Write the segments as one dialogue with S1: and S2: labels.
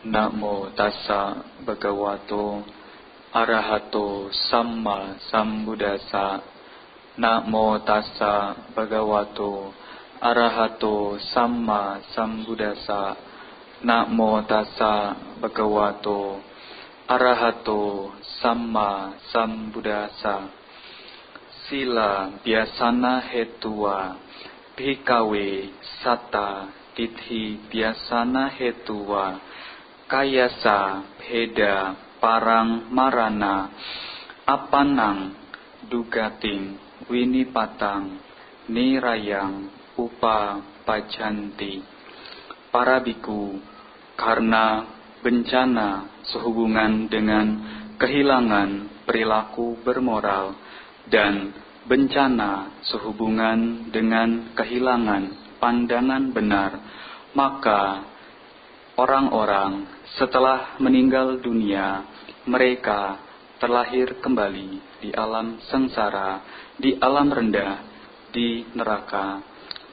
S1: Namo tassa bhagavato arahato samma sambuddhassa. Namo tassa bhagavato arahato samma sambuddhassa. Namo tassa bhagavato arahato samma sambuddhassa. Sila biasana hetua bhikawe satta tithi biasana hetua kayasa bheda parang marana apanang dugating winipatang nirayang upapajanti. Para biku, karena bencana sehubungan dengan kehilangan perilaku bermoral dan bencana sehubungan dengan kehilangan pandangan benar, maka orang-orang setelah meninggal dunia, mereka terlahir kembali di alam sengsara, di alam rendah, di neraka.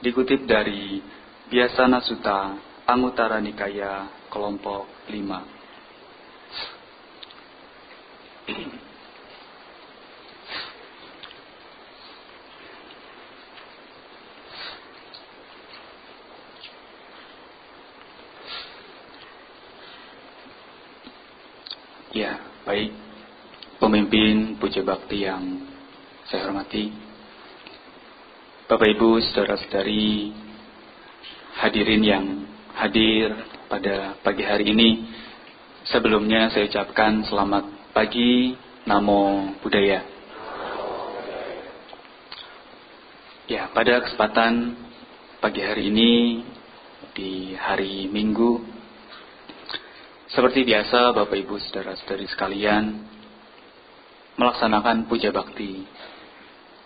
S1: Dikutip dari Biasana Sutta, Anguttara Nikaya, kelompok 5. Ya, baik. Pemimpin Puja Bakti yang saya hormati, Bapak Ibu, saudara-saudari, hadirin yang hadir pada pagi hari ini. Sebelumnya saya ucapkan selamat pagi, Namo Buddhaya. Ya, pada kesempatan pagi hari ini, di hari Minggu, seperti biasa, Bapak Ibu saudara-saudari sekalian melaksanakan puja bakti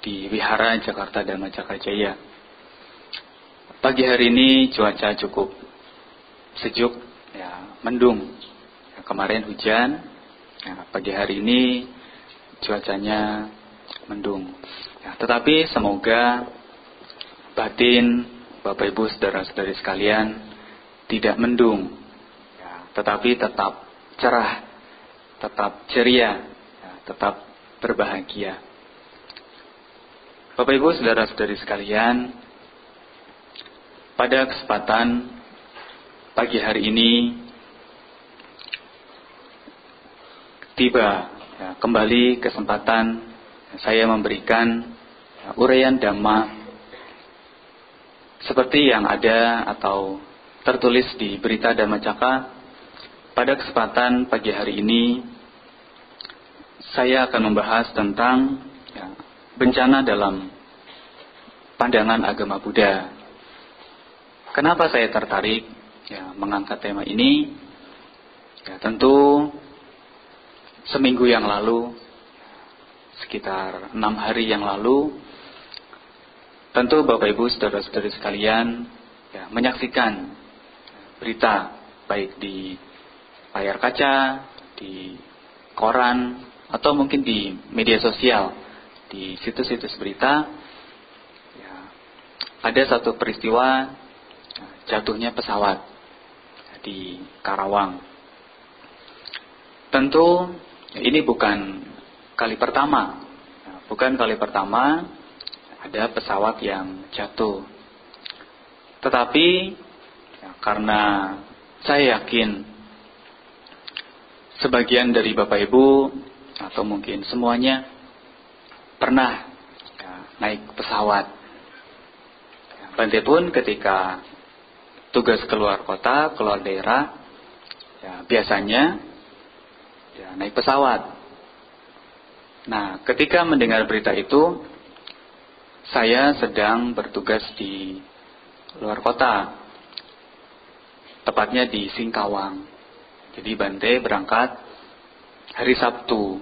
S1: di Wihara Jakarta Dhamma Cakra Jaya. Pagi hari ini cuaca cukup sejuk, ya, mendung. Ya, kemarin hujan, ya, pagi hari ini cuacanya mendung. Ya, tetapi semoga batin Bapak Ibu saudara-saudari sekalian tidak mendung, tetapi tetap cerah, tetap ceria, tetap berbahagia. Bapak Ibu saudara-saudari sekalian, pada kesempatan pagi hari ini tiba kembali kesempatan saya memberikan uraian Dhamma seperti yang ada atau tertulis di berita Dhamma Cakra. Pada kesempatan pagi hari ini, saya akan membahas tentang bencana dalam pandangan agama Buddha. Kenapa saya tertarik mengangkat tema ini? Ya, tentu seminggu yang lalu, sekitar 6 hari yang lalu, tentu Bapak Ibu saudara-saudari sekalian menyaksikan berita baik di layar kaca, di koran, atau mungkin di media sosial, di situs-situs berita, ada satu peristiwa jatuhnya pesawat di Karawang. Tentu ini bukan kali pertama, ada pesawat yang jatuh. Tetapi karena saya yakin sebagian dari Bapak Ibu atau mungkin semuanya pernah naik pesawat. Bante pun ketika tugas keluar kota, keluar daerah, biasanya naik pesawat. Nah, ketika mendengar berita itu, saya sedang bertugas di luar kota, tepatnya di Singkawang. Jadi Bante berangkat hari Sabtu,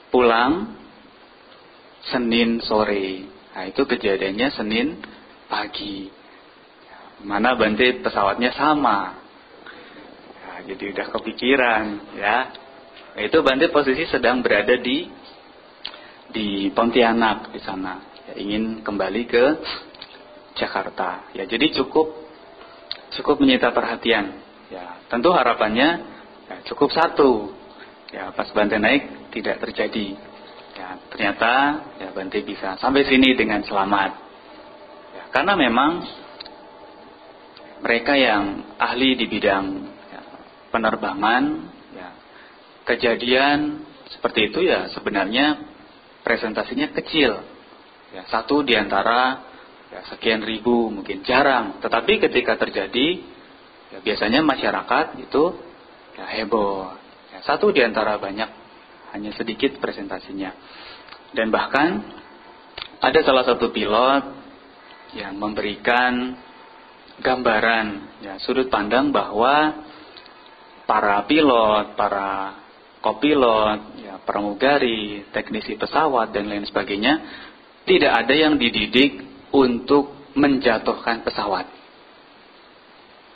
S1: pulang Senin sore. Nah, itu kejadiannya Senin pagi. Mana Bante pesawatnya sama. Nah, jadi udah kepikiran, ya. Nah, itu Bante posisi sedang berada di Pontianak di sana. Ya, ingin kembali ke Jakarta. Ya, jadi cukup cukup menyita perhatian. Ya, tentu harapannya ya, cukup satu. Ya, pas Bante naik tidak terjadi. Ya, ternyata ya Bante bisa sampai sini dengan selamat. Ya, karena memang mereka yang ahli di bidang ya, penerbangan, ya, kejadian seperti itu ya sebenarnya presentasinya kecil. Ya, satu di antara ya, sekian ribu mungkin jarang. Tetapi ketika terjadi, ya, biasanya masyarakat itu ya, heboh. Ya, satu di antara banyak, hanya sedikit presentasinya. Dan bahkan ada salah satu pilot yang memberikan gambaran, ya, sudut pandang bahwa para pilot, para kopilot, ya, pramugari, teknisi pesawat dan lain sebagainya tidak ada yang dididik untuk menjatuhkan pesawat.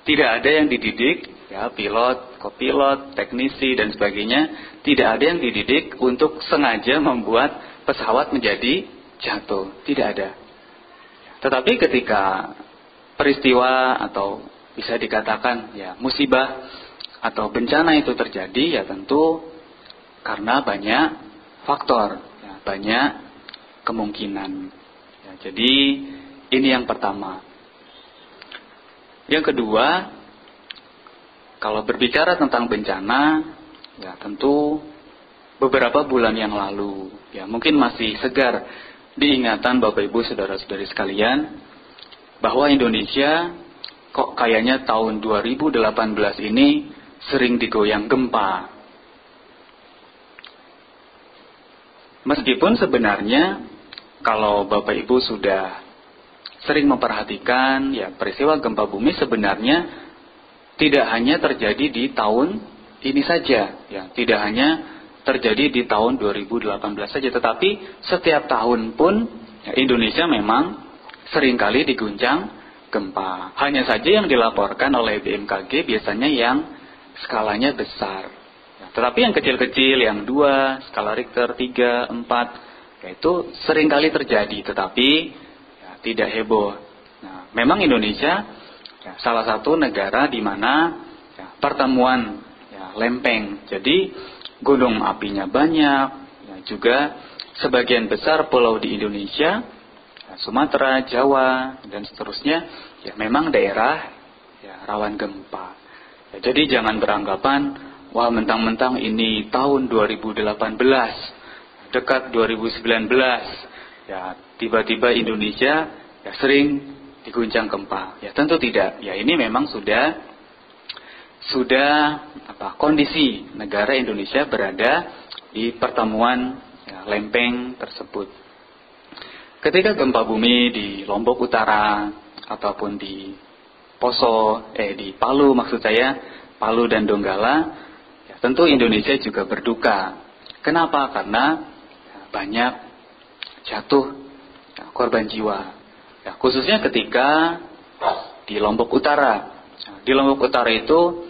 S1: Tidak ada yang dididik, ya, pilot, kopilot, teknisi dan sebagainya, tidak ada yang dididik untuk sengaja membuat pesawat menjadi jatuh. Tidak ada. Tetapi ketika peristiwa atau bisa dikatakan ya musibah atau bencana itu terjadi, ya tentu karena banyak faktor, ya, banyak kemungkinan. Ya, jadi ini yang pertama. Yang kedua, kalau berbicara tentang bencana, ya tentu beberapa bulan yang lalu, ya mungkin masih segar diingatan Bapak Ibu saudara-saudari sekalian, bahwa Indonesia kok kayaknya tahun 2018 ini sering digoyang gempa. Meskipun sebenarnya kalau Bapak Ibu sudah sering memperhatikan ya peristiwa gempa bumi sebenarnya tidak hanya terjadi di tahun ini saja, ya, tidak hanya terjadi di tahun 2018 saja, tetapi setiap tahun pun ya, Indonesia memang seringkali diguncang gempa. Hanya saja yang dilaporkan oleh BMKG biasanya yang skalanya besar. Ya, tetapi yang kecil-kecil, yang 2, skala Richter 3, 4, ya, itu seringkali terjadi, tetapi ya, tidak heboh. Nah, memang Indonesia ya, salah satu negara di mana ya, pertemuan ya, lempeng. Jadi gunung apinya banyak, ya, juga sebagian besar pulau di Indonesia, ya, Sumatera, Jawa, dan seterusnya, ya memang daerah ya, rawan gempa. Ya, jadi jangan beranggapan, wah mentang-mentang ini tahun 2018, dekat 2019, ya tiba-tiba Indonesia ya, sering diguncang gempa. Ya tentu tidak. Ya ini memang sudah kondisi negara Indonesia berada di pertemuan ya, lempeng tersebut. Ketika gempa bumi di Lombok Utara ataupun di di Palu maksud saya, Palu dan Donggala, ya, tentu Indonesia juga berduka. Kenapa? Karena ya, banyak jatuh ya, korban jiwa. Ya, khususnya ketika di Lombok Utara. Nah, di Lombok Utara itu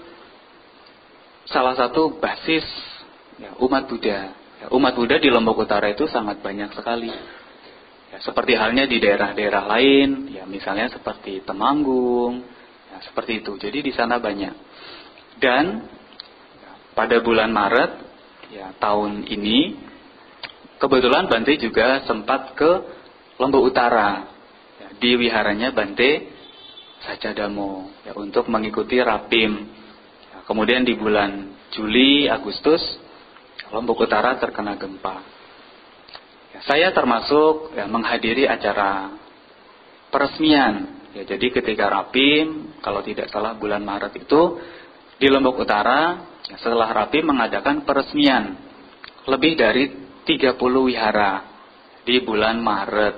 S1: salah satu basis ya, umat Buddha. Ya, umat Buddha di Lombok Utara itu sangat banyak sekali. Ya, seperti halnya di daerah-daerah lain, ya misalnya seperti Temanggung, ya, seperti itu. Jadi di sana banyak. Dan ya, pada bulan Maret ya tahun ini, kebetulan Bante juga sempat ke Lombok Utara, ya, di wiharanya Bante Sajadamo, ya, untuk mengikuti Rapim. Ya, kemudian di bulan Juli, Agustus, Lombok Utara terkena gempa. Saya termasuk ya, menghadiri acara peresmian. Ya, jadi ketika Rapim, kalau tidak salah bulan Maret itu, di Lombok Utara, ya, setelah Rapim mengadakan peresmian lebih dari 30 wihara di bulan Maret.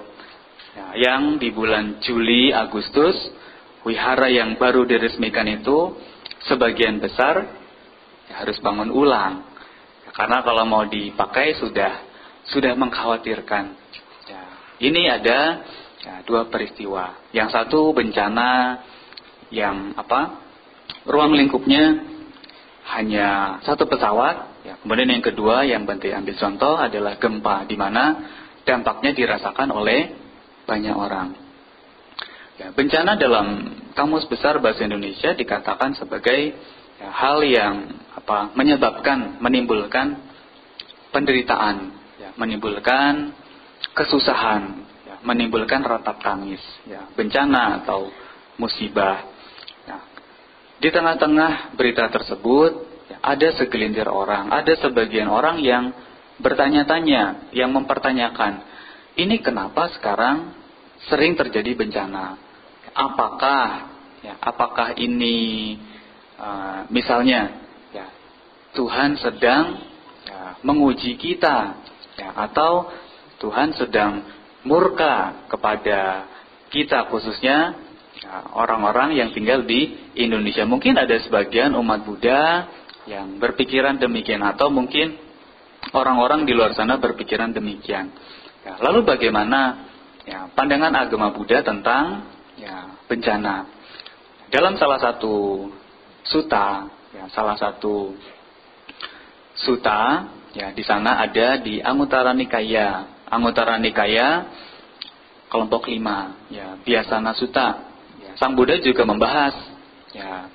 S1: Ya, yang di bulan Juli, Agustus, wihara yang baru diresmikan itu sebagian besar ya, harus bangun ulang. Ya, karena kalau mau dipakai sudah mengkhawatirkan. Ya, ini ada ya, dua peristiwa. Yang satu bencana yang ruang lingkupnya hanya satu pesawat. Ya, kemudian yang kedua yang Bante ambil contoh adalah gempa, di mana dampaknya dirasakan oleh banyak orang. Ya, bencana dalam Kamus Besar Bahasa Indonesia dikatakan sebagai hal yang menimbulkan penderitaan, menimbulkan kesusahan, menimbulkan ratap tangis, bencana atau musibah. Di tengah-tengah berita tersebut ada segelintir orang, ada sebagian orang yang bertanya-tanya, yang mempertanyakan, ini kenapa sekarang sering terjadi bencana? Apakah ini misalnya Tuhan sedang menguji kita, atau Tuhan sedang murka kepada kita, khususnya orang-orang yang tinggal di Indonesia. Mungkin ada sebagian umat Buddha yang berpikiran demikian, atau mungkin orang-orang di luar sana berpikiran demikian. Lalu bagaimana pandangan agama Buddha tentang bencana? Dalam salah satu sutta, di sana ada di Anguttara Nikaya. Anguttara Nikaya kelompok 5, Biasana Sutta. Sang Buddha juga membahas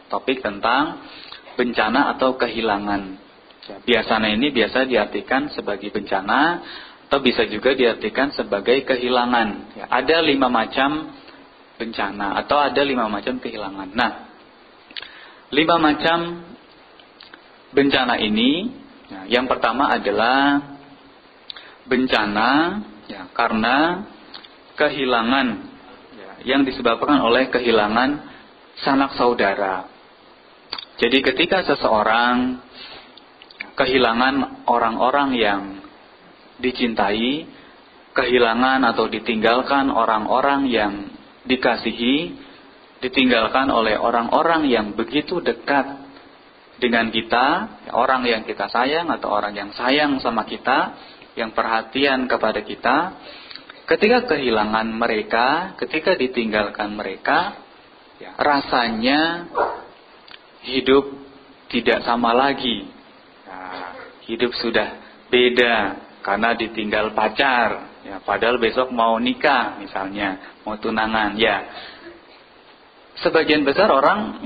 S1: topik tentang bencana atau kehilangan. Biasana ini biasa diartikan sebagai bencana, atau bisa juga diartikan sebagai kehilangan. Ada 5 macam bencana, atau ada 5 macam kehilangan. Nah, 5 macam bencana ini, yang pertama adalah bencana karena kehilangan, yang disebabkan oleh kehilangan sanak saudara. Jadi ketika seseorang kehilangan orang-orang yang dicintai, kehilangan atau ditinggalkan orang-orang yang dikasihi, ditinggalkan oleh orang-orang yang begitu dekat dengan kita, orang yang kita sayang atau orang yang sayang sama kita, yang perhatian kepada kita, ketika kehilangan mereka, ketika ditinggalkan mereka, rasanya hidup tidak sama lagi. Hidup sudah beda karena ditinggal pacar, padahal besok mau nikah misalnya, mau tunangan. Sebagian besar orang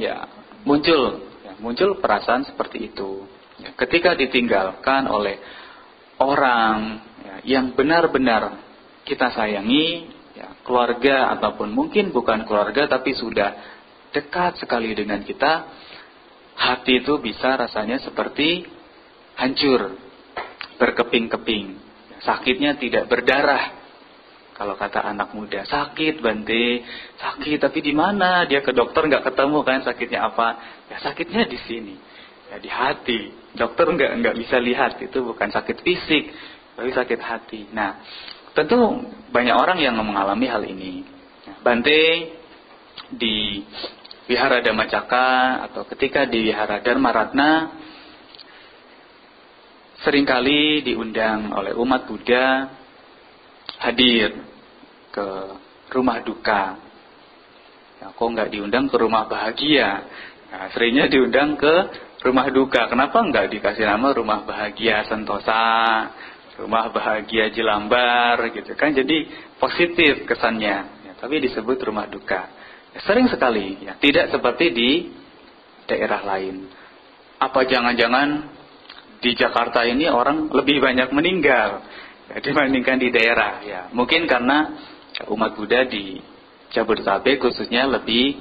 S1: muncul perasaan seperti itu. Ketika ditinggalkan oleh orang yang benar-benar kita sayangi, keluarga ataupun mungkin bukan keluarga tapi sudah dekat sekali dengan kita, hati itu bisa rasanya seperti hancur, berkeping-keping. Sakitnya tidak berdarah. Kalau kata anak muda, sakit Bante, sakit, tapi di mana? Dia ke dokter nggak ketemu kan sakitnya apa? Sakitnya di sini, di hati. Dokter nggak bisa lihat, itu bukan sakit fisik, tapi sakit hati. Nah, tentu banyak orang yang mengalami hal ini. Bante di Wihara Dhammacakka atau ketika di Wihara Dharma Ratna seringkali diundang oleh umat Buddha hadir ke rumah duka. Kok nggak diundang ke rumah bahagia? Seringnya diundang ke rumah duka. Kenapa nggak dikasih nama rumah bahagia Sentosa, rumah bahagia Jelambar gitu kan? Jadi positif kesannya. Tapi disebut rumah duka. Sering sekali, tidak seperti di daerah lain. Apa jangan-jangan di Jakarta ini orang lebih banyak meninggal dibandingkan di daerah? Mungkin karena umat Buddha di Jabodetabek khususnya lebih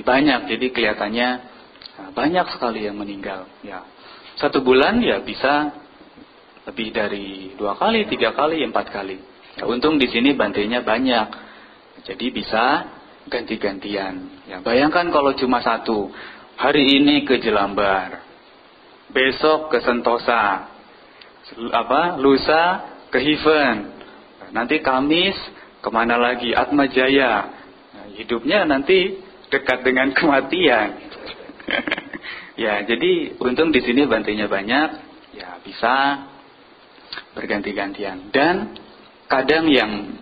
S1: banyak, jadi kelihatannya banyak sekali yang meninggal. 1 bulan bisa lebih dari 2 kali, 3 kali, 4 kali. Untung di sini bantainya banyak, jadi bisa ganti-gantian. Bayangkan kalau cuma 1, hari ini ke Jelambar, besok ke Sentosa, lusa ke Hiven, nanti Kamis kemana lagi, Atma Jaya. Hidupnya nanti dekat dengan kematian. Jadi untung di sini bantainya banyak, bisa berganti-gantian. Dan kadang yang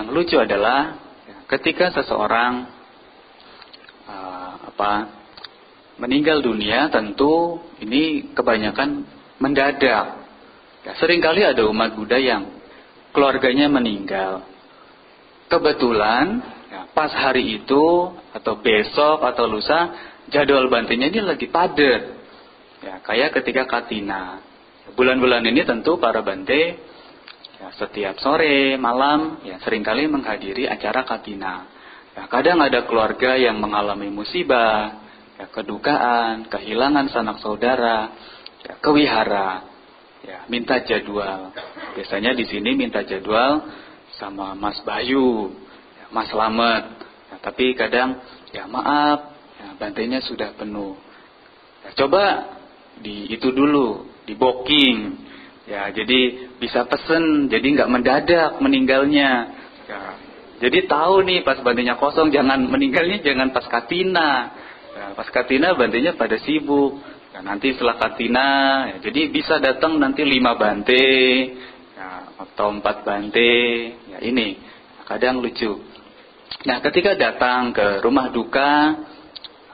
S1: lucu adalah ketika seseorang meninggal dunia, tentu ini kebanyakan mendadak. Seringkali ada umat Buddha yang keluarganya meninggal. Kebetulan pas hari itu atau besok atau lusa jadwal Bantenya ini lagi padat. Ya, kayak ketika Katina. Bulan-bulan ini tentu para Bante ya, setiap sore, malam ya seringkali menghadiri acara Katina. Ya, kadang ada keluarga yang mengalami musibah, ya, kedukaan, kehilangan sanak saudara, ya, kewihara, ya, minta jadwal. Biasanya di sini minta jadwal sama Mas Bayu, ya, Mas Slamet. Ya, tapi kadang ya maaf, ya, Bantenya sudah penuh. Ya, coba itu dulu, di booking. Ya, jadi bisa pesen, jadi nggak mendadak meninggalnya. Ya, jadi tahu nih pas Bantenya kosong, jangan meninggalnya jangan pas Katina. Ya, pas Katina Bantenya pada sibuk. Ya, nanti setelah Katina, ya, jadi bisa datang nanti 5 Bante, ya, atau 4 Bante. Ya ini kadang lucu. Nah, ketika datang ke rumah duka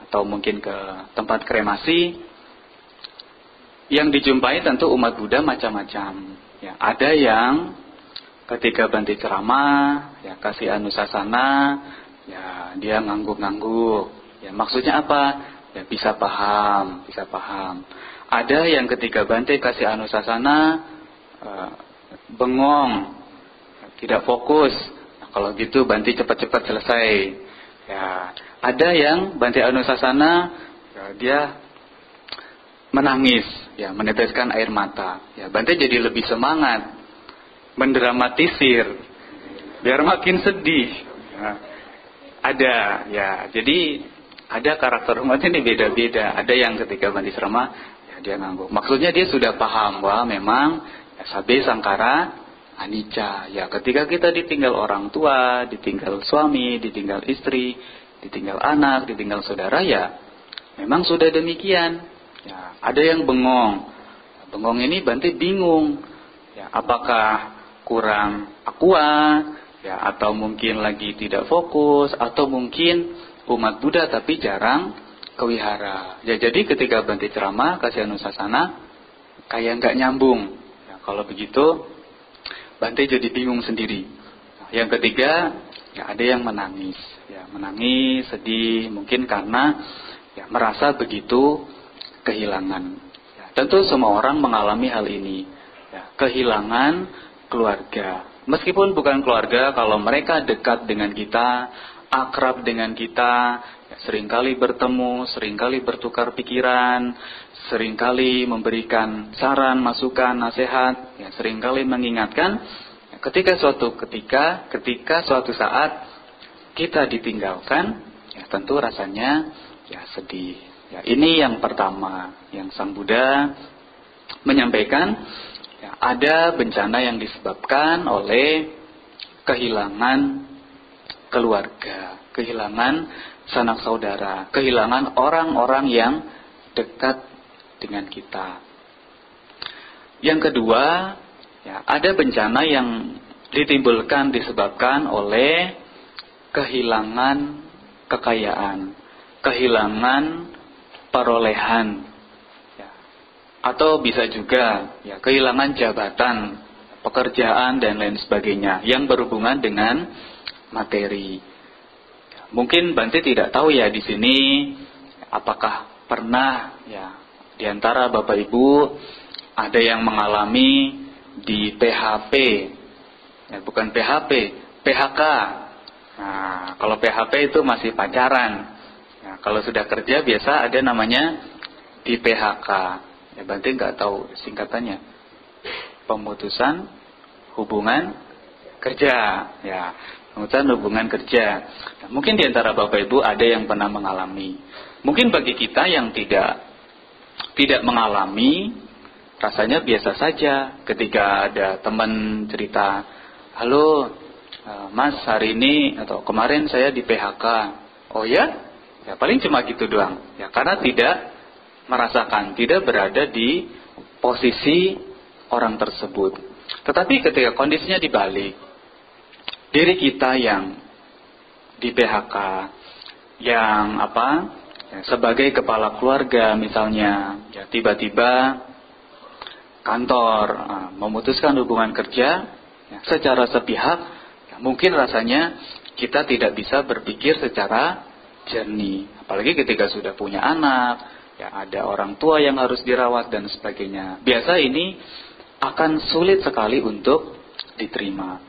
S1: atau mungkin ke tempat kremasi, yang dijumpai tentu umat Buddha macam-macam. Ya, ada yang ketika Bante ceramah, ya kasih anusasana, ya dia ngangguk-ngangguk. Ya maksudnya apa? Ya bisa paham, bisa paham. Ada yang ketika Bante kasih anusasana, bengong, tidak fokus. Nah, kalau gitu Bante cepat-cepat selesai. Ya, ada yang Bante anusasana, ya, dia menangis, ya meneteskan air mata. Ya Bante jadi lebih semangat, mendramatisir, biar makin sedih. Ya, ada, ya jadi ada karakter umat ini beda-beda. Ada yang ketika Bante ceramah, ya dia ngangguk. Maksudnya dia sudah paham bahwa memang ya, sabe sangkara anicca. Ya ketika kita ditinggal orang tua, ditinggal suami, ditinggal istri, ditinggal anak, ditinggal saudara, ya memang sudah demikian. Ya, ada yang bengong. Bengong ini Bante bingung. Ya, apakah kurang aqua, ya atau mungkin lagi tidak fokus, atau mungkin umat Buddha tapi jarang kewihara. Ya, jadi ketika Bante ceramah kasih anusasana kayak nggak nyambung. Ya, kalau begitu Bante jadi bingung sendiri. Nah, yang ketiga, ya ada yang menangis. Ya, menangis, sedih, mungkin karena ya merasa begitu kehilangan. Ya, tentu semua orang mengalami hal ini. Ya, kehilangan keluarga. Meskipun bukan keluarga, kalau mereka dekat dengan kita, akrab dengan kita, ya, seringkali bertemu, seringkali bertukar pikiran, seringkali memberikan saran, masukan, nasihat, ya, seringkali mengingatkan. Ya, ketika suatu saat kita ditinggalkan, ya, tentu rasanya ya sedih. Ya, ini yang pertama yang Sang Buddha menyampaikan, ya, ada bencana yang disebabkan oleh kehilangan keluarga, kehilangan sanak saudara, kehilangan orang-orang yang dekat dengan kita. Yang kedua, ya, ada bencana yang ditimbulkan disebabkan oleh kehilangan kekayaan, kehilangan perolehan, ya, atau bisa juga ya, kehilangan jabatan, pekerjaan dan lain sebagainya yang berhubungan dengan materi. Mungkin Bante tidak tahu ya di sini apakah pernah ya di antara Bapak Ibu ada yang mengalami di PHP, ya, bukan PHP, PHK. Nah, kalau PHP itu masih pacaran. Nah, kalau sudah kerja biasa ada namanya di PHK. Ya Bante nggak tahu singkatannya. Pemutusan hubungan kerja. Ya, pemutusan hubungan kerja. Nah, mungkin di antara Bapak Ibu ada yang pernah mengalami. Mungkin bagi kita yang tidak mengalami, rasanya biasa saja. Ketika ada teman cerita, halo Mas, hari ini atau kemarin saya di PHK. Oh ya? Ya paling cuma gitu doang. Ya karena tidak merasakan, tidak berada di posisi orang tersebut. Tetapi ketika kondisinya dibalik, diri kita yang di PHK, yang ya, sebagai kepala keluarga misalnya, ya tiba-tiba kantor memutuskan hubungan kerja ya, secara sepihak, ya, mungkin rasanya kita tidak bisa berpikir secara jernih. Apalagi ketika sudah punya anak, ya ada orang tua yang harus dirawat dan sebagainya. Biasa ini akan sulit sekali untuk diterima.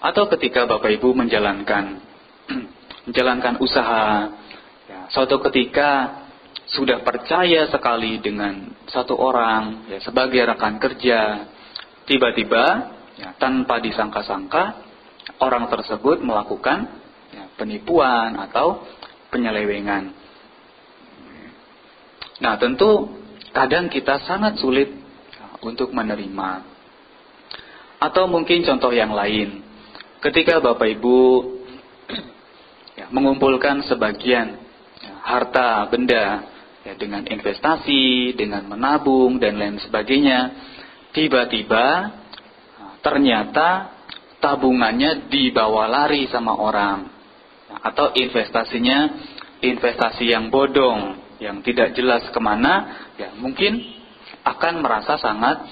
S1: Atau ketika Bapak Ibu menjalankan usaha, ya, suatu ketika sudah percaya sekali dengan satu orang, ya, sebagai rekan kerja, tiba-tiba, ya, tanpa disangka-sangka, orang tersebut melakukan, ya, penipuan atau penyelewengan. Nah, tentu kadang kita sangat sulit, ya, untuk menerima. Atau mungkin contoh yang lain, ketika Bapak Ibu, ya, mengumpulkan sebagian, ya, harta benda, ya, dengan investasi, dengan menabung dan lain sebagainya, tiba-tiba ternyata tabungannya dibawa lari sama orang, atau investasinya investasi yang bodong, yang tidak jelas kemana, ya mungkin akan merasa sangat,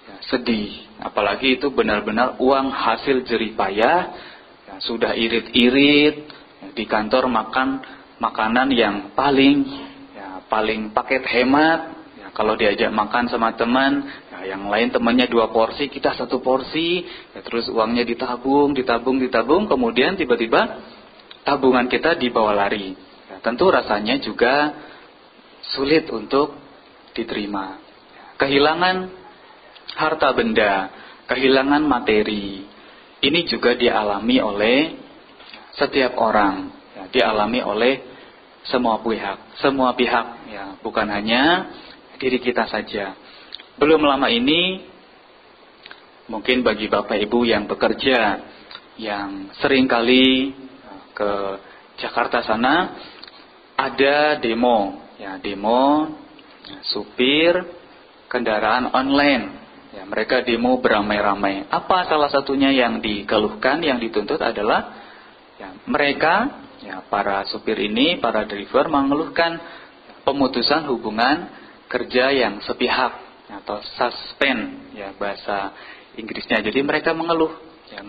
S1: ya, sedih. Apalagi itu benar-benar uang hasil jerih payah, ya, sudah irit-irit, ya, di kantor makan makanan yang paling paket hemat, ya, kalau diajak makan sama teman, ya, yang lain temannya 2 porsi, kita 1 porsi, ya, terus uangnya ditabung, kemudian tiba-tiba tabungan kita dibawa lari. Ya, tentu rasanya juga sulit untuk diterima. Kehilangan harta benda, kehilangan materi, ini juga dialami oleh setiap orang, ya, dialami oleh semua pihak, ya, bukan hanya diri kita saja. Belum lama ini, mungkin bagi Bapak Ibu yang bekerja, yang seringkali ke Jakarta sana, ada demo, ya, supir kendaraan online, ya, mereka demo beramai-ramai. Apa salah satunya yang dikeluhkan, yang dituntut adalah, ya, mereka, ya, para supir ini, para driver mengeluhkan pemutusan hubungan kerja yang sepihak, atau suspend, ya, bahasa Inggrisnya. Jadi mereka mengeluh, ya,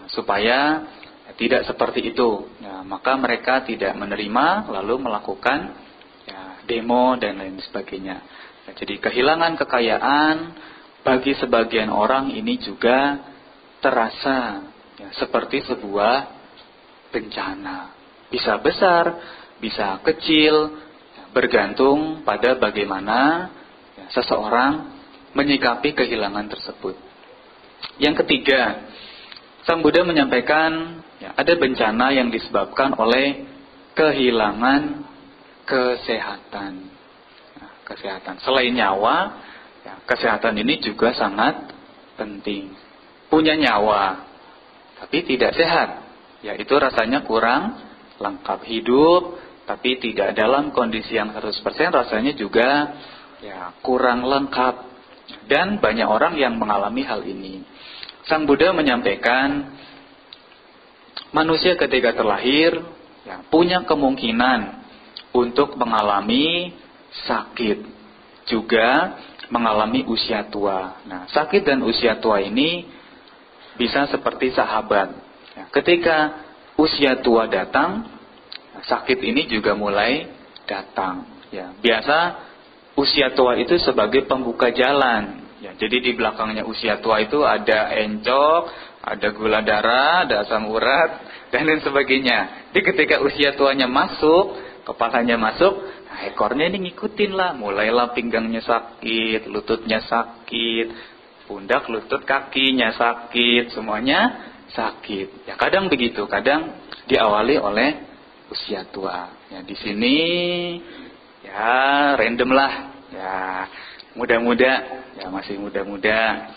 S1: supaya, ya, tidak seperti itu. Ya, maka mereka tidak menerima, lalu melakukan, ya, demo dan lain sebagainya. Ya, jadi kehilangan kekayaan bagi sebagian orang ini juga terasa, ya, seperti sebuah bencana. Bisa besar, bisa kecil, bergantung pada bagaimana, ya, seseorang menyikapi kehilangan tersebut. Yang ketiga, Sang Buddha menyampaikan, ya, ada bencana yang disebabkan oleh kehilangan kesehatan. Nah, kesehatan selain nyawa, ya, kesehatan ini juga sangat penting. Punya nyawa, tapi tidak sehat, ya, itu rasanya kurang lengkap. Hidup tapi tidak dalam kondisi yang 100%, rasanya juga, ya, kurang lengkap. Dan banyak orang yang mengalami hal ini. Sang Buddha menyampaikan, manusia ketika terlahir, ya, punya kemungkinan untuk mengalami sakit, juga mengalami usia tua. Nah, sakit dan usia tua ini bisa seperti sahabat. Ya, ketika usia tua datang, sakit ini juga mulai datang. Ya, biasa usia tua itu sebagai pembuka jalan. Ya, jadi di belakangnya usia tua itu ada encok, ada gula darah, ada asam urat, dan lain sebagainya. Jadi ketika usia tuanya masuk, kepalanya masuk, nah, ekornya ini ngikutin lah. Mulailah pinggangnya sakit, lututnya sakit, pundak, lutut, kakinya sakit, semuanya sakit. Ya, kadang begitu, kadang diawali oleh usia tua. Ya, di sini ya random lah. Ya, muda-muda, ya masih muda-muda.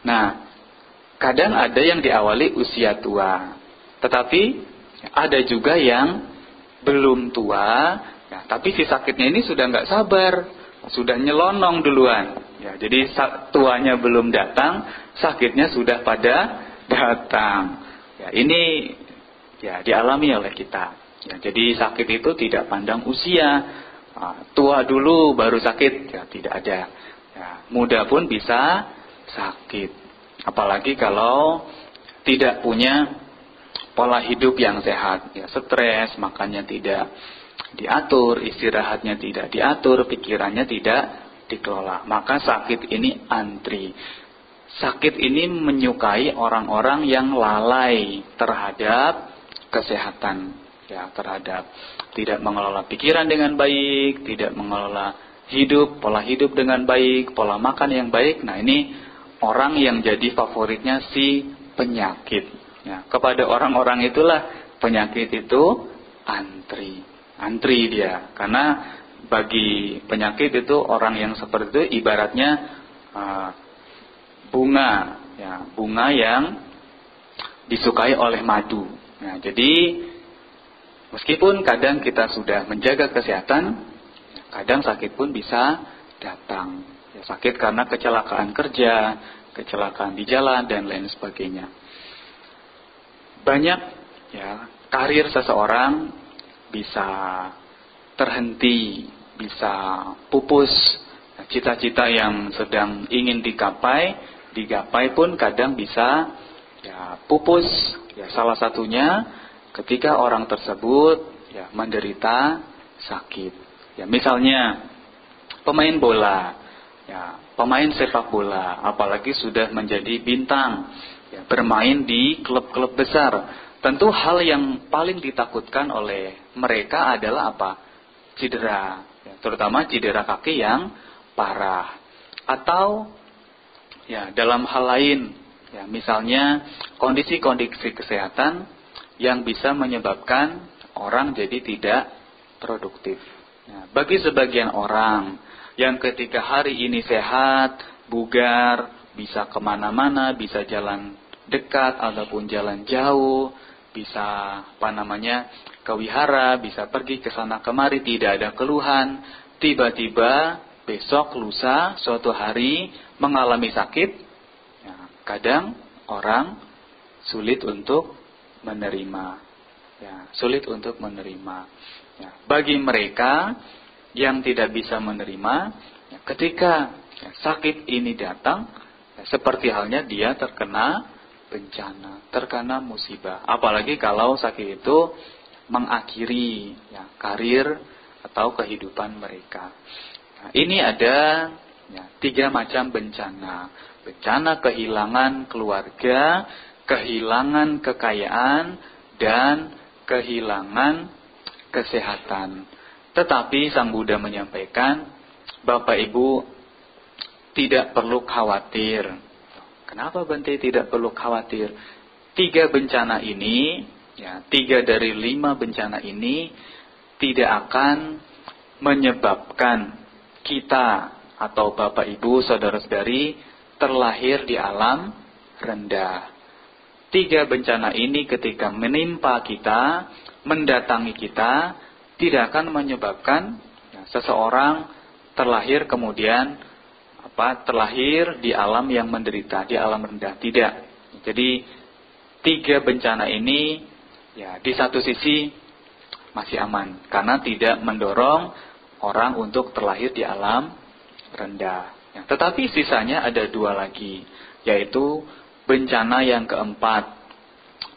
S1: Nah, kadang ada yang diawali usia tua, tetapi ada juga yang belum tua, ya, tapi si sakitnya ini sudah nggak sabar, sudah nyelonong duluan. Ya, jadi tuanya belum datang, sakitnya sudah pada datang. Ya, ini, ya, dialami oleh kita. Ya, jadi sakit itu tidak pandang usia. Tua dulu baru sakit, ya, tidak ada. Ya, muda pun bisa sakit. Apalagi kalau tidak punya pola hidup yang sehat, ya stres, makannya tidak diatur, istirahatnya tidak diatur, pikirannya tidak dikelola. Maka sakit ini antri. Sakit ini menyukai orang-orang yang lalai terhadap kesehatan, ya, terhadap tidak mengelola pikiran dengan baik, tidak mengelola hidup, pola hidup dengan baik, pola makan yang baik. Nah, ini orang yang jadi favoritnya si penyakit. Ya, kepada orang-orang itulah penyakit itu antri dia. Karena bagi penyakit itu orang yang seperti itu ibaratnya bunga, ya, bunga yang disukai oleh madu. Nah, jadi meskipun kadang kita sudah menjaga kesehatan, kadang sakit pun bisa datang. Ya, sakit karena kecelakaan kerja, kecelakaan di jalan dan lain sebagainya. Banyak, ya, karir seseorang bisa terhenti, bisa pupus. Nah, cita-cita yang sedang ingin digapai pun kadang bisa, ya, pupus. Ya, salah satunya ketika orang tersebut, ya, menderita sakit. Ya, misalnya pemain bola, ya, pemain sepak bola, apalagi sudah menjadi bintang, ya, bermain di klub-klub besar. Tentu hal yang paling ditakutkan oleh mereka adalah apa? Cedera, ya, terutama cedera kaki yang parah. Atau, ya, dalam hal lain, ya, misalnya kondisi-kondisi kesehatan yang bisa menyebabkan orang jadi tidak produktif. Ya, bagi sebagian orang yang ketika hari ini sehat, bugar, bisa kemana-mana, bisa jalan dekat ataupun jalan jauh, bisa ke wihara, bisa pergi ke sana kemari, tidak ada keluhan. Tiba-tiba besok, lusa, suatu hari mengalami sakit, ya, kadang orang sulit untuk menerima. Ya, sulit untuk menerima. Ya, bagi mereka yang tidak bisa menerima, ya, ketika, ya, sakit ini datang, ya, seperti halnya dia terkena bencana, terkena musibah. Apalagi kalau sakit itu mengakhiri, ya, karir atau kehidupan mereka. Nah, ini ada, ya, 3 macam bencana. Bencana kehilangan keluarga, kehilangan kekayaan, dan kehilangan kesehatan. Tetapi Sang Buddha menyampaikan, Bapak Ibu tidak perlu khawatir. Kenapa Bante tidak perlu khawatir? 3 bencana ini, ya, 3 dari 5 bencana ini tidak akan menyebabkan kita atau Bapak Ibu, saudara-saudari terlahir di alam rendah. 3 bencana ini ketika menimpa kita, mendatangi kita, tidak akan menyebabkan, ya, seseorang terlahir kemudian terlahir di alam yang menderita, di alam rendah. Tidak. Jadi 3 bencana ini, ya, di satu sisi masih aman karena tidak mendorong orang untuk terlahir di alam rendah. Ya, tetapi sisanya ada 2 lagi, yaitu bencana yang keempat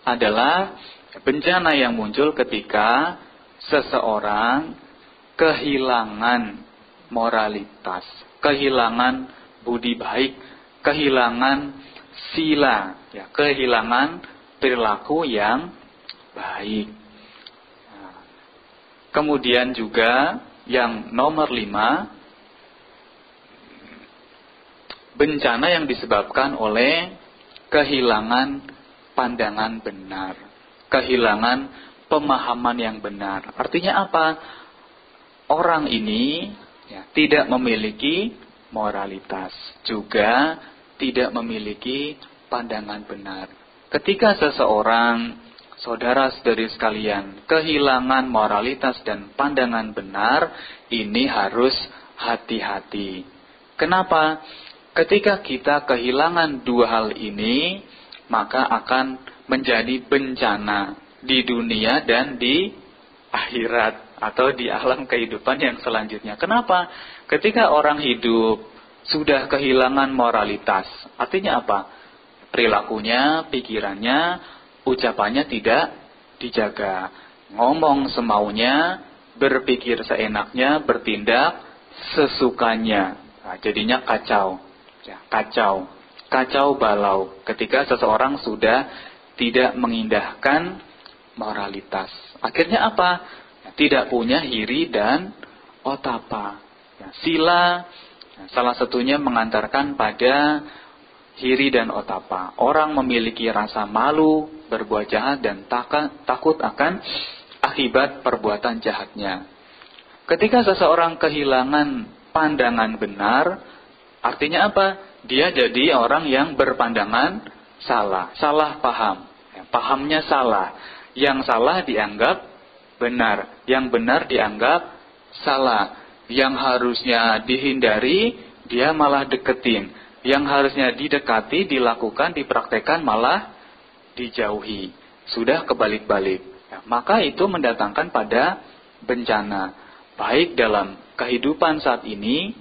S1: adalah bencana yang muncul ketika seseorang kehilangan moralitas, kehilangan budi baik, kehilangan sila, ya, kehilangan perilaku yang baik. Nah, kemudian juga yang nomor 5, bencana yang disebabkan oleh kehilangan pandangan benar, kehilangan pemahaman yang benar. Artinya apa? Orang ini, ya, tidak memiliki moralitas, juga tidak memiliki pandangan benar. Ketika seseorang, saudara-saudari sekalian, kehilangan moralitas dan pandangan benar, ini harus hati-hati. Kenapa? Ketika kita kehilangan 2 hal ini, maka akan menjadi bencana di dunia dan di akhirat atau di alam kehidupan yang selanjutnya. Kenapa? Ketika orang hidup sudah kehilangan moralitas, artinya apa? Perilakunya, pikirannya ucapannya tidak dijaga. Ngomong semaunya, berpikir seenaknya, bertindak sesukanya. Nah, jadinya kacau. Ya, kacau balau ketika seseorang sudah tidak mengindahkan moralitas. Akhirnya apa? Ya, tidak punya hiri dan otapa. Ya, sila salah satunya mengantarkan pada hiri dan otapa. Orang memiliki rasa malu berbuat jahat dan takut akan akibat perbuatan jahatnya. Ketika seseorang kehilangan pandangan benar, artinya apa? Dia jadi orang yang berpandangan salah paham. Pahamnya salah. Yang salah dianggap benar, yang benar dianggap salah. Yang harusnya dihindari, dia malah deketin. Yang harusnya didekati, dilakukan, dipraktekkan, malah dijauhi. Sudah kebalik-balik. Ya, maka itu mendatangkan pada bencana. Baik dalam kehidupan saat ini,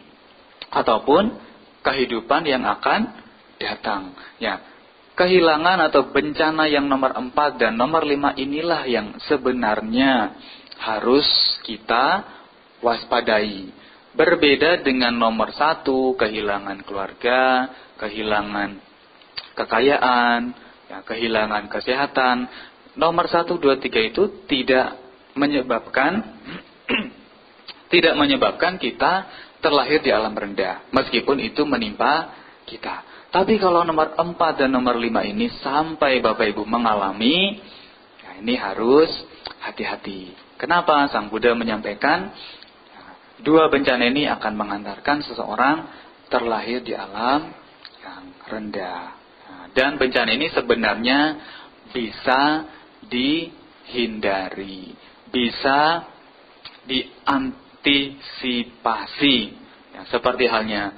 S1: ataupun kehidupan yang akan datang. Ya, kehilangan atau bencana yang nomor 4 dan nomor 5 inilah yang sebenarnya harus kita waspadai. Berbeda dengan nomor 1, kehilangan keluarga, kehilangan kekayaan, ya, kehilangan kesehatan. Nomor 1, 2, 3 itu tidak menyebabkan kita terlahir di alam rendah, meskipun itu menimpa kita. Tapi kalau nomor 4 dan nomor 5 ini sampai Bapak Ibu mengalami, ya ini harus hati-hati. Kenapa? Sang Buddha menyampaikan, dua bencana ini akan mengantarkan seseorang terlahir di alam yang rendah. Dan bencana ini sebenarnya bisa dihindari, bisa diantisipasi. Ya, seperti halnya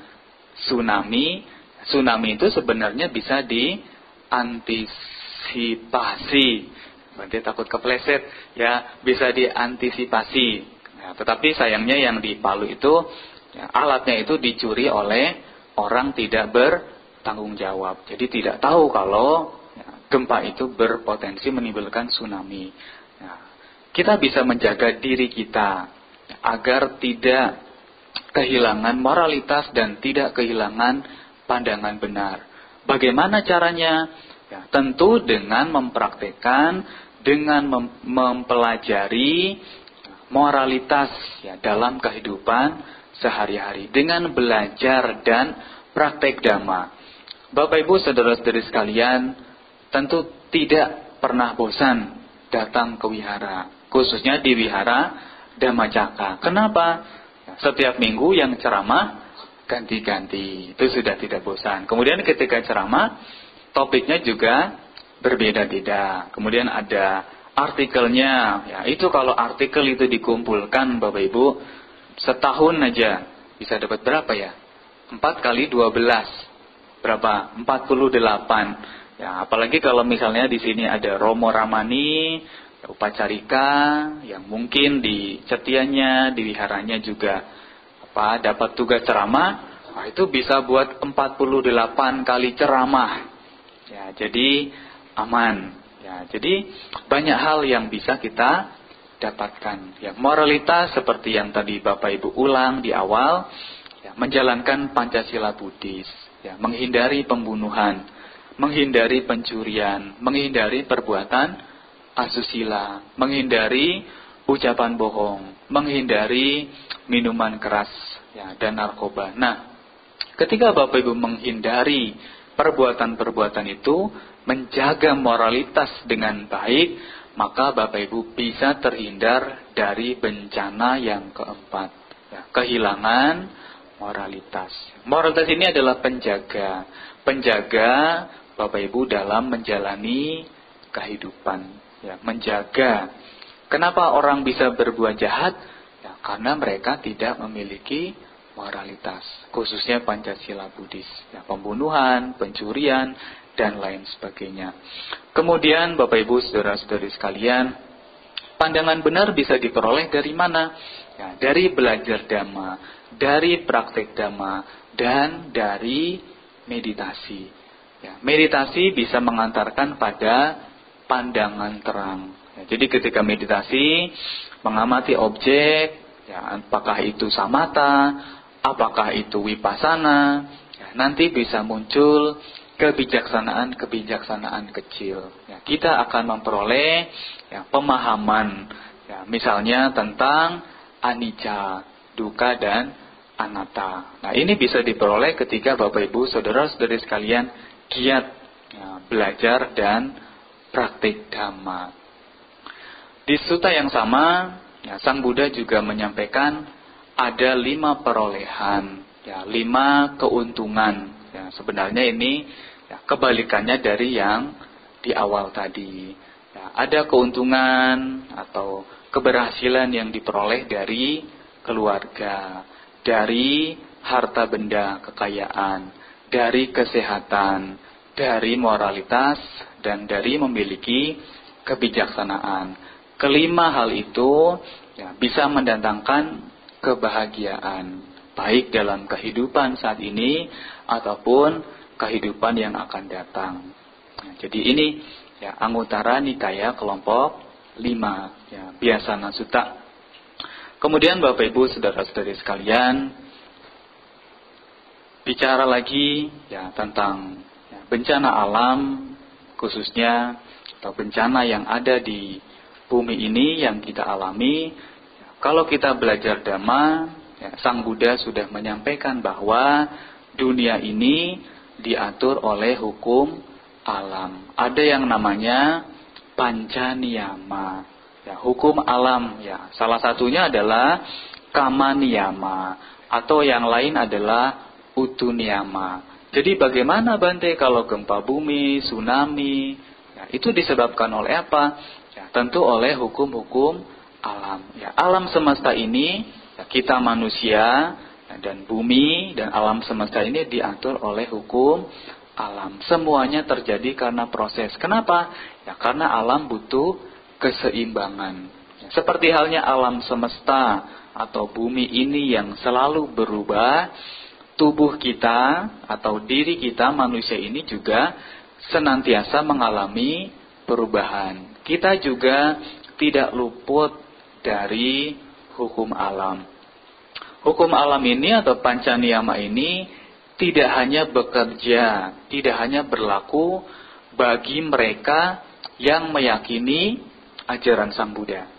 S1: tsunami. Tsunami itu sebenarnya bisa diantisipasi. Berarti takut kepleset, ya bisa diantisipasi. Ya, tetapi sayangnya yang di Palu itu, ya, alatnya itu dicuri oleh orang tidak bertanggung jawab. Jadi tidak tahu kalau ya, gempa itu berpotensi menimbulkan tsunami. Ya, kita bisa menjaga diri kita agar tidak kehilangan moralitas dan tidak kehilangan pandangan benar. Bagaimana caranya? Ya, tentu dengan mempraktekkan, dengan mempelajari moralitas ya, dalam kehidupan sehari-hari. Dengan belajar dan praktek dhamma. Bapak Ibu saudara-saudari sekalian, tentu tidak pernah bosan datang ke wihara. Khususnya di wihara Dhammacakka. Kenapa? Setiap minggu yang ceramah ganti-ganti. Itu sudah tidak bosan. Kemudian ketika ceramah, topiknya juga berbeda-beda. Kemudian ada artikelnya. Ya, itu kalau artikel itu dikumpulkan Bapak Ibu, setahun aja bisa dapat berapa ya? 4 kali 12. Berapa? 48. Ya, apalagi kalau misalnya di sini ada Romo Ramani, upacarika yang mungkin di cetianya, di wiharanya juga dapat tugas ceramah, itu bisa buat 48 kali ceramah. Ya, jadi aman. Ya, jadi banyak hal yang bisa kita dapatkan. Ya, moralitas seperti yang tadi Bapak Ibu ulang di awal, ya, menjalankan Pancasila Buddhis, ya, menghindari pembunuhan, menghindari pencurian, menghindari perbuatan asusila, menghindari ucapan bohong, menghindari minuman keras ya, dan narkoba. Nah, ketika Bapak Ibu menghindari perbuatan-perbuatan itu, menjaga moralitas dengan baik, maka Bapak Ibu bisa terhindar dari bencana yang keempat, ya, kehilangan moralitas. Moralitas ini adalah penjaga Bapak Ibu dalam menjalani kehidupan. Ya, menjaga. Kenapa orang bisa berbuat jahat? Ya, karena mereka tidak memiliki moralitas, khususnya Pancasila Buddhis. Ya, pembunuhan, pencurian, dan lain sebagainya. Kemudian Bapak Ibu saudara-saudari sekalian, pandangan benar bisa diperoleh dari mana? Ya, dari belajar dhamma, dari praktek dhamma, dan dari meditasi. Ya, meditasi bisa mengantarkan pada pandangan terang. Ya, jadi ketika meditasi, mengamati objek, ya, apakah itu samatha, apakah itu vipassana, ya, nanti bisa muncul kebijaksanaan kecil. Ya, kita akan memperoleh ya, pemahaman, ya, misalnya tentang anicca, dukkha, dan anatta. Nah, ini bisa diperoleh ketika Bapak Ibu, saudara-saudari sekalian giat ya, belajar dan praktik Dhamma. Di sutta yang sama, ya, Sang Buddha juga menyampaikan ada 5 perolehan, ya, 5 keuntungan. Ya, sebenarnya ini ya, kebalikannya dari yang di awal tadi. Ya, ada keuntungan atau keberhasilan yang diperoleh dari keluarga, dari harta benda kekayaan, dari kesehatan, dari moralitas, dan dari memiliki kebijaksanaan. Kelima hal itu ya, bisa mendatangkan kebahagiaan, baik dalam kehidupan saat ini ataupun kehidupan yang akan datang. Nah, jadi ini ya, Anguttara Nikaya kelompok 5, ya, Vyasana Sutta. Kemudian Bapak Ibu saudara-saudari sekalian, bicara lagi ya tentang ya, bencana alam, khususnya atau bencana yang ada di bumi ini yang kita alami. Ya, kalau kita belajar Dhamma, ya, Sang Buddha sudah menyampaikan bahwa dunia ini diatur oleh hukum alam. Ada yang namanya panca niyama. Ya, hukum alam, ya, salah satunya adalah kama niyama, atau yang lain adalah utu niyama. Jadi bagaimana Bante kalau gempa bumi, tsunami, ya, itu disebabkan oleh apa? Ya, tentu oleh hukum-hukum alam. Ya, alam semesta ini, ya, kita manusia, ya, dan bumi dan alam semesta ini diatur oleh hukum alam. Semuanya terjadi karena proses. Kenapa? Ya, karena alam butuh keseimbangan. Seperti halnya alam semesta atau bumi ini yang selalu berubah, tubuh kita atau diri kita manusia ini juga senantiasa mengalami perubahan. Kita juga tidak luput dari hukum alam. Hukum alam ini atau panca niyama ini tidak hanya bekerja, tidak hanya berlaku bagi mereka yang meyakini ajaran Sang Buddha,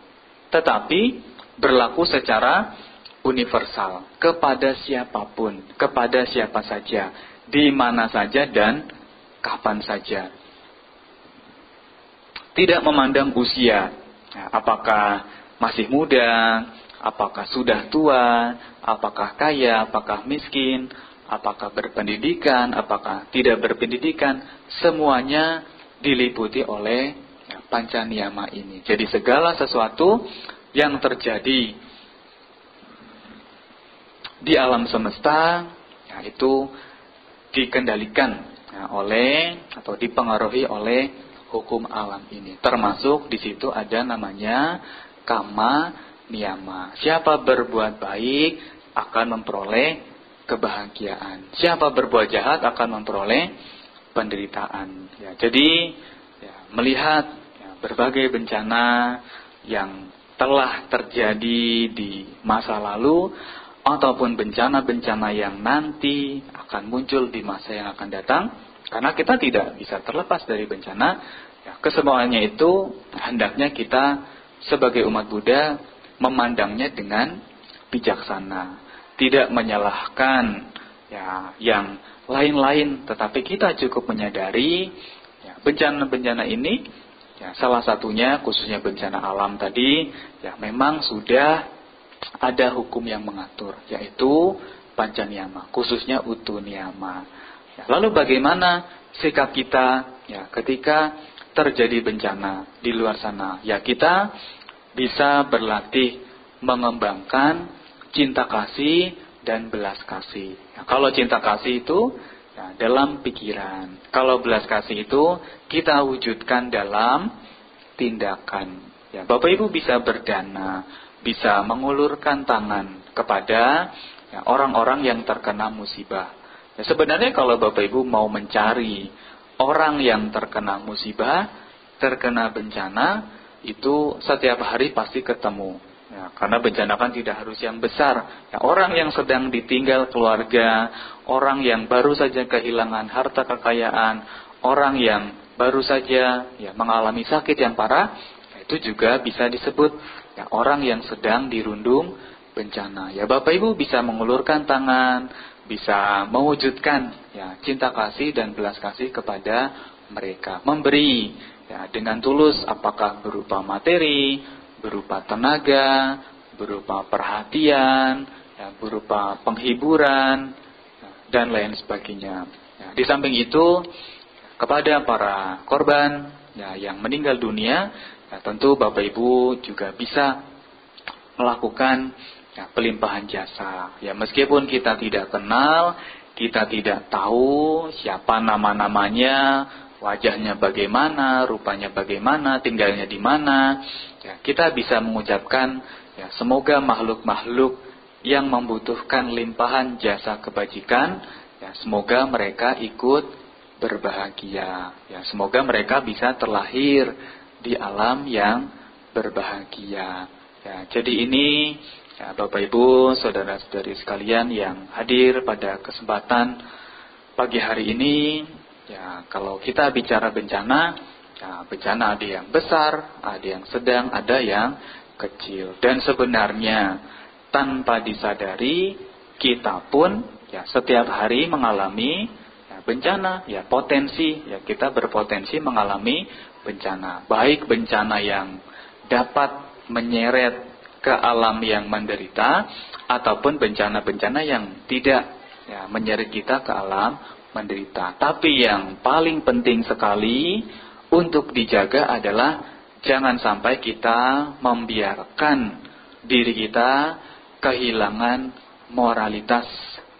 S1: tetapi berlaku secara universal kepada siapapun, kepada siapa saja, di mana saja dan kapan saja. Tidak memandang usia, apakah masih muda, apakah sudah tua, apakah kaya, apakah miskin, apakah berpendidikan, apakah tidak berpendidikan, semuanya diliputi oleh panca niyama ini. Jadi segala sesuatu yang terjadi di alam semesta, ya, itu dikendalikan ya, oleh atau dipengaruhi oleh hukum alam ini. Termasuk di situ ada namanya kama niyama. Siapa berbuat baik akan memperoleh kebahagiaan. Siapa berbuat jahat akan memperoleh penderitaan. Ya, jadi ya, melihat berbagai bencana yang telah terjadi di masa lalu ataupun bencana-bencana yang nanti akan muncul di masa yang akan datang, karena kita tidak bisa terlepas dari bencana, ya, kesemuanya itu hendaknya kita sebagai umat Buddha memandangnya dengan bijaksana, tidak menyalahkan ya yang lain-lain, tetapi kita cukup menyadari ya, bencana-bencana ini ya, salah satunya khususnya bencana alam tadi ya memang sudah ada hukum yang mengatur, yaitu panca niyama, khususnya utu niyama. Ya, lalu bagaimana sikap kita ya ketika terjadi bencana di luar sana? Ya, kita bisa berlatih mengembangkan cinta kasih dan belas kasih. Ya, kalau cinta kasih itu ya, dalam pikiran. Kalau belas kasih itu kita wujudkan dalam tindakan. Ya, Bapak Ibu bisa berdana, bisa mengulurkan tangan kepada ya, orang-orang yang terkena musibah. Ya, sebenarnya kalau Bapak Ibu mau mencari orang yang terkena musibah, terkena bencana itu setiap hari pasti ketemu. Ya, karena bencana kan tidak harus yang besar. Ya, orang yang sedang ditinggal keluarga, orang yang baru saja kehilangan harta kekayaan, orang yang baru saja mengalami sakit yang parah, itu juga bisa disebut orang yang sedang dirundung bencana. Ya, Bapak Ibu bisa mengulurkan tangan, bisa mewujudkan cinta kasih dan belas kasih kepada mereka, memberi dengan tulus, apakah berupa materi, berupa tenaga, berupa perhatian, berupa penghiburan, dan lain sebagainya. Di samping itu, kepada para korban yang meninggal dunia, tentu Bapak Ibu juga bisa melakukan pelimpahan jasa. Ya, meskipun kita tidak kenal, kita tidak tahu siapa nama-namanya, wajahnya bagaimana, rupanya bagaimana, tinggalnya di mana, kita bisa mengucapkan semoga makhluk-makhluk yang membutuhkan limpahan jasa kebajikan, semoga mereka ikut berbahagia. Semoga mereka bisa terlahir di alam yang berbahagia. Jadi ini Bapak Ibu, saudara-saudari sekalian yang hadir pada kesempatan pagi hari ini, kalau kita bicara bencana, bencana ada yang besar, ada yang sedang, ada yang kecil. Dan sebenarnya tanpa disadari, kita pun setiap hari mengalami bencana, potensi, kita berpotensi mengalami bencana. Baik bencana yang dapat menyeret ke alam yang menderita, ataupun bencana-bencana yang tidak menyeret kita ke alam menderita. Tapi yang paling penting sekali untuk dijaga adalah jangan sampai kita membiarkan diri kita kehilangan moralitas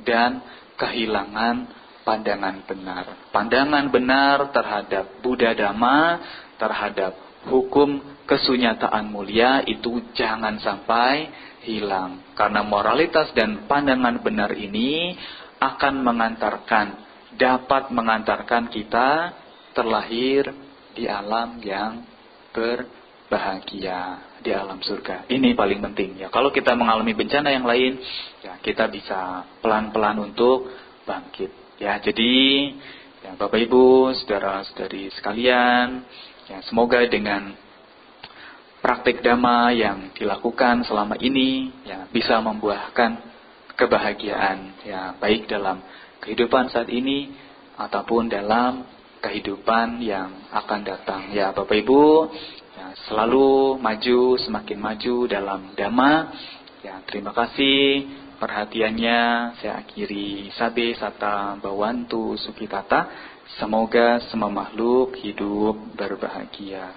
S1: dan kehilangan pandangan benar. Pandangan benar terhadap Buddha Dhamma, terhadap hukum kesunyataan mulia itu jangan sampai hilang. Karena moralitas dan pandangan benar ini akan dapat mengantarkan kita terlahir di alam yang berbahagia, di alam surga. Ini paling penting. Kalau kita mengalami bencana yang lain, kita bisa pelan-pelan untuk bangkit. Jadi Bapak Ibu, saudara-saudari sekalian, semoga dengan praktik Dhamma yang dilakukan selama ini bisa membuahkan kebahagiaan, baik dalam kehidupan saat ini ataupun dalam kehidupan yang akan datang. Bapak Ibu, selalu maju, semakin maju dalam Dhamma. Terima kasih perhatiannya. Saya akhiri. Sabe sata bawantu sukitata. Semoga semua makhluk hidup berbahagia.